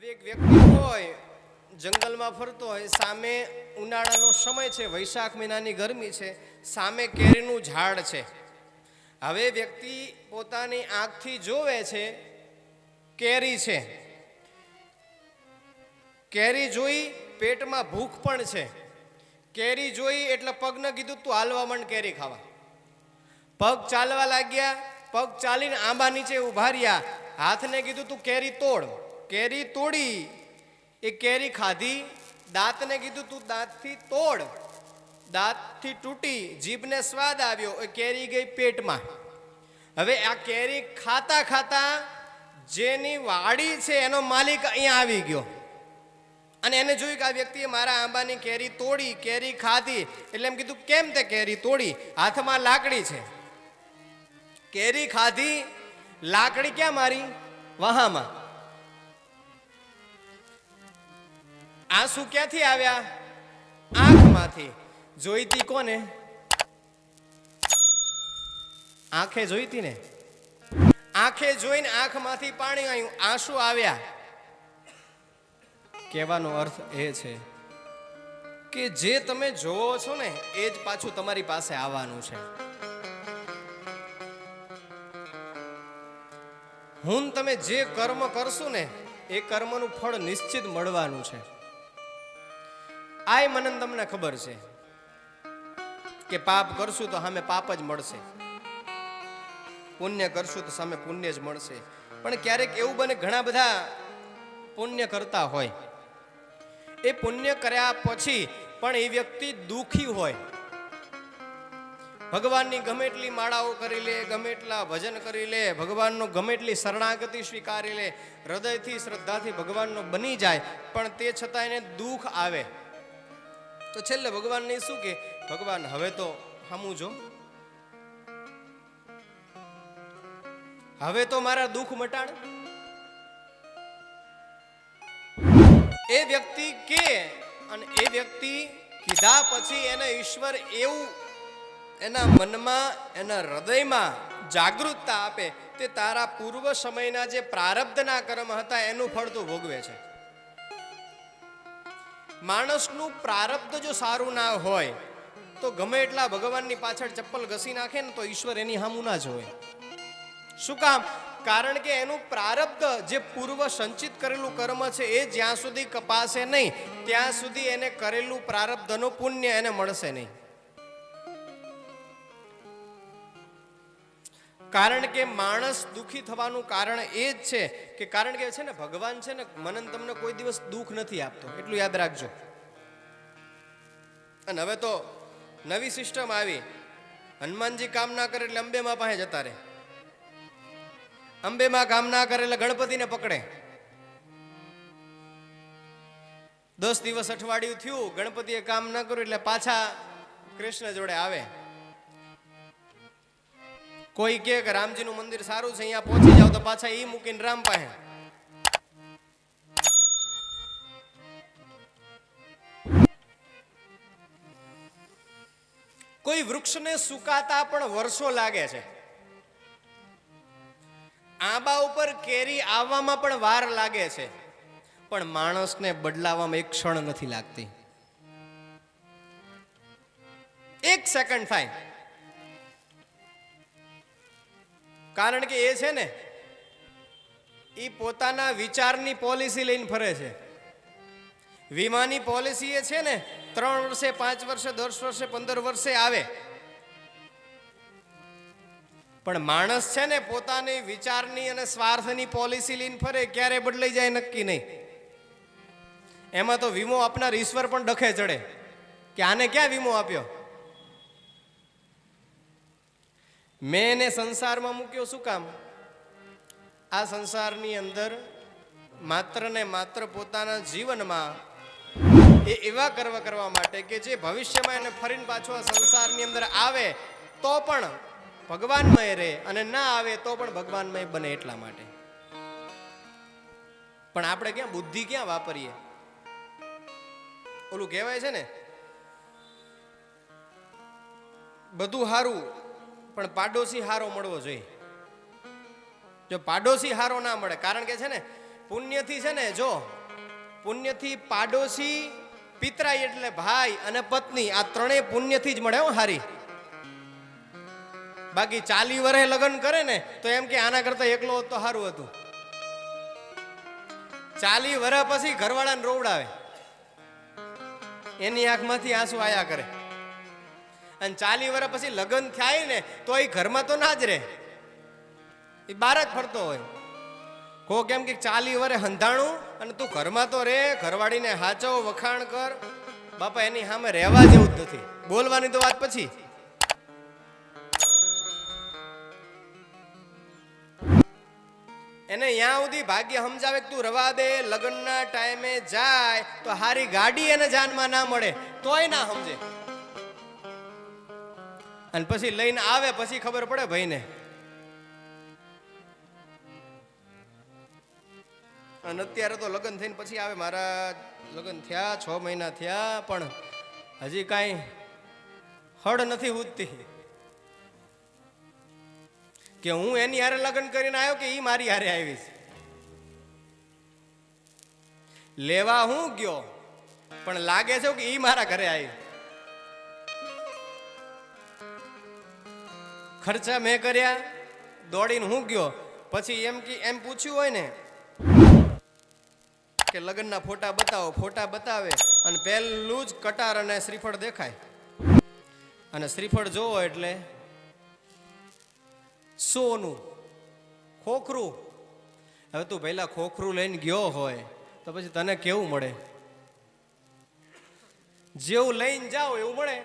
હવે એક વ્યક્તિ હોય જંગલમાં ફરતો હોય, સામે ઉનાળાનો સમય છે, વૈશાખ મહિનાની ગરમી છે, સામે કેરીનું ઝાડ છે. હવે વ્યક્તિ પોતાની આંખથી જોવે છે કેરી છે, કેરી જોઈ પેટમાં ભૂખ પણ છે, કેરી જોઈ એટલે પગને કીધું તું હાલવા માંડ કેરી ખાવા. પગ ચાલવા લાગ્યા, પગ ચાલીને આંબા નીચે ઉભા રહ્યા, હાથને કીધું તું કેરી તોડ, કેરી તોડી, એ કેરી ખાધી. દાંતને કીધું તું દાંતથી તોડ, દાંતથી તૂટી, જીભને સ્વાદ આવ્યો, એ કેરી ગઈ પેટમાં. હવે આ કેરી ખાતા ખાતા જેની વાડી છે એનો માલિક અહીંયા આવી ગયો અને એને જોયું કે આ વ્યક્તિએ મારા આંબાની કેરી તોડી, કેરી ખાધી. એટલે એમ કીધું કેમ તે કેરી તોડી? હાથમાં લાકડી છે, કેરી ખાધી, લાકડી ક્યાં મારી? વહામાં. આંસુ ક્યાંથી આવ્યા? આંખમાંથી. જોઈતી કોને? આંખે જોઈતી ને. આંખે જોઈને આંખમાંથી પાણી આવ્યું, આંસુ આવ્યા. કહેવાનો અર્થ એ છે કે જે તમે જોવો છો ને એ જ પાછું તમારી પાસે આવવાનું છે. હું તમે જે કર્મ કરશું ને એ કર્મનું ફળ નિશ્ચિત મળવાનું છે. આય મને તમને ખબર છે કે પાપ કરશું તો સામે પાપ જ મળશે, પુણ્ય કરશું તો સામે પુણ્ય જ મળશે. પણ ક્યારેક એવું બને ઘણા બધા પુણ્ય કરતા હોય, એ પુણ્ય કર્યા પછી પણ એ વ્યક્તિ દુઃખી હોય, ભગવાનની ગમે એટલી માળાઓ કરી લે, ગમે એટલા ભજન કરી લે, ભગવાનનો ગમે એટલી શરણાગતિ સ્વીકારી લે, હૃદયથી શ્રદ્ધાથી ભગવાનનો બની જાય, પણ તે છતાં એને દુઃખ આવે તો છેલ્લે ભગવાનને શું કે, ભગવાન હવે તો હમું જો, હવે તો મારા દુઃખ મટાડ. એ વ્યક્તિ કે અને એ વ્યક્તિ કીધા પછી એને ઈશ્વર એવું એના મનમાં, એના હૃદયમાં જાગૃતતા આપે, તે તારા પૂર્વ સમયના જે પ્રારબ્ધના કર્મ હતા એનું ફળ તું ભોગવે છે. માણસનું પ્રારબ્ધ જો સારું ના હોય તો ગમે એટલા ભગવાનની પાછળ ચપ્પલ ઘસી નાખે ને તો ઈશ્વર એની સામું ના જોવે. શું કામ? કારણ કે એનું પ્રારબ્ધ જે પૂર્વ સંચિત કરેલું કર્મ છે એ જ્યાં સુધી કપાશે નહીં ત્યાં સુધી એને કરેલું પ્રારબ્ધનું પુણ્ય એને મળશે નહીં. કારણ કે માણસ દુઃખી થવાનું કારણ એ જ છે કે કારણ કે છે ને ભગવાન છે ને મને તમને કોઈ દિવસ દુઃખ નથી આપતો, એટલું યાદ રાખજો. અને હવે તો નવી સિસ્ટમ આવી, હનુમાનજી કામ ના કરે એટલે અંબેમાં પાસે જતા રહે, અંબેમાં કામ ના કરે એટલે ગણપતિને પકડે. 10 દિવસ અઠવાડિયું થયું, ગણપતિએ કામ ના કર્યું એટલે પાછા કૃષ્ણ જોડે આવે. કોઈ કે રામજીનું મંદિર સારું છે, અહીંયા પહોંચી જાવ તો પાછા ઈ મૂકીને રામ પાસે. કોઈ વૃક્ષને સુકાતા પણ વર્ષો લાગે છે, આંબા ઉપર કેરી આવવામાં પણ વાર લાગે છે, પણ માણસને બદલાવામાં એક ક્ષણ નથી લાગતી. 1 સેકન્ડ થાય. કારણ કે એ છે ને એ પોતાના વિચારની પોલિસી લઈને ફરે છે. વીમાની પોલિસી એ છે ને 3 વર્ષે, 5 વર્ષે, 10 વર્ષે, 15 વર્ષે આવે, પણ માણસ છે ને પોતાની વિચારની અને સ્વાર્થની પોલિસી લઈને ફરે, ક્યારે બદલાઈ જાય નક્કી નહીં. એમાં તો વીમો આપનાર ઈશ્વર પણ ડખે ચડે કે આને ક્યાં વીમો આપ્યો. મેં એને સંસારમાં મૂક્યો શું કામ? આ સંસારની અંદર માત્ર ને માત્ર પોતાના જીવનમાં એ એવા કર્મ કરવા માટે કે જે ભવિષ્યમાં એને ફરીને પાછો આ સંસારની અંદર આવે તો પણ ભગવાનમય રહે અને ના આવે તો પણ ભગવાનમય બને, એટલા માટે. પણ આપણે ક્યાં બુદ્ધિ ક્યાં વાપરીએ? ઓલું કહેવાય છે ને, બધું હારું પણ પાડોશી હારો મળવો જોઈએ. જો પાડોશી હારો ના મળે, કારણ કે છે ને પુણ્યથી છે ને, જો પુણ્યથી પાડોશી, પિતરાઈ એટલે ભાઈ અને પત્ની, આ ત્રણેય પુણ્યથી જ મળે હો હારી. બાકી 40 વર્ષે લગ્ન કરે ને તો એમ કે આના કરતા એકલો હોત તો સારું હતું. 40 વર્ષ પછી ઘરવાળાને રોવડાવે, એની આંખમાંથી આંસુ આયા કરે. અને 40 વર્ષ પછી લગ્ન થાય ને તો એ ઘરમાં તો ના જ રહે, એ બહાર જ ફરતો હોય. કો કેમ કે 40 વર્ષે હંધાણું અને તું ઘરમાં તો રે, ઘરવાળીને હાચવ, વખાણ કર. બાપા એની સામે રહેવા જેવું જ નથી. બોલવાની તો વાત પછી. એને ત્યાં સુધી ભાગ્ય સમજાવે કે તું રવા દે, લગ્નના ટાઈમે જાય તો હારી ગાડી એને જાનમાં ના મળે તોય ના સમજે. અને પછી લઈને આવે પછી ખબર પડે ભાઈને. અને અત્યારે તો લગ્ન થઈને પછી આવે, મારા લગ્ન થયા 6 મહિના થયા પણ હજી કાંઈ હળ નથી ઉઠતી કે હું એની હારે લગ્ન કરીને આવ્યો કે ઈ મારી હારે આવીશ. લેવા હું ગયો પણ લાગે છે કે ઈ મારા ઘરે આવી. ખર્ચા મેં કર્યા, દોડીને હું ગયો. પછી એમ પૂછ્યું હોય ને કે લગ્નના ફોટા બતાવો, ફોટા બતાવે અને પહેલું જ કટાર અને શ્રીફળ દેખાય. અને શ્રીફળ જોવો એટલે સોનું ખોખરું. હવે તું પહેલા ખોખરું લઈને ગયો હોય તો પછી તને કેવું મળે? જેવું લઈને જાઓ એવું મળે.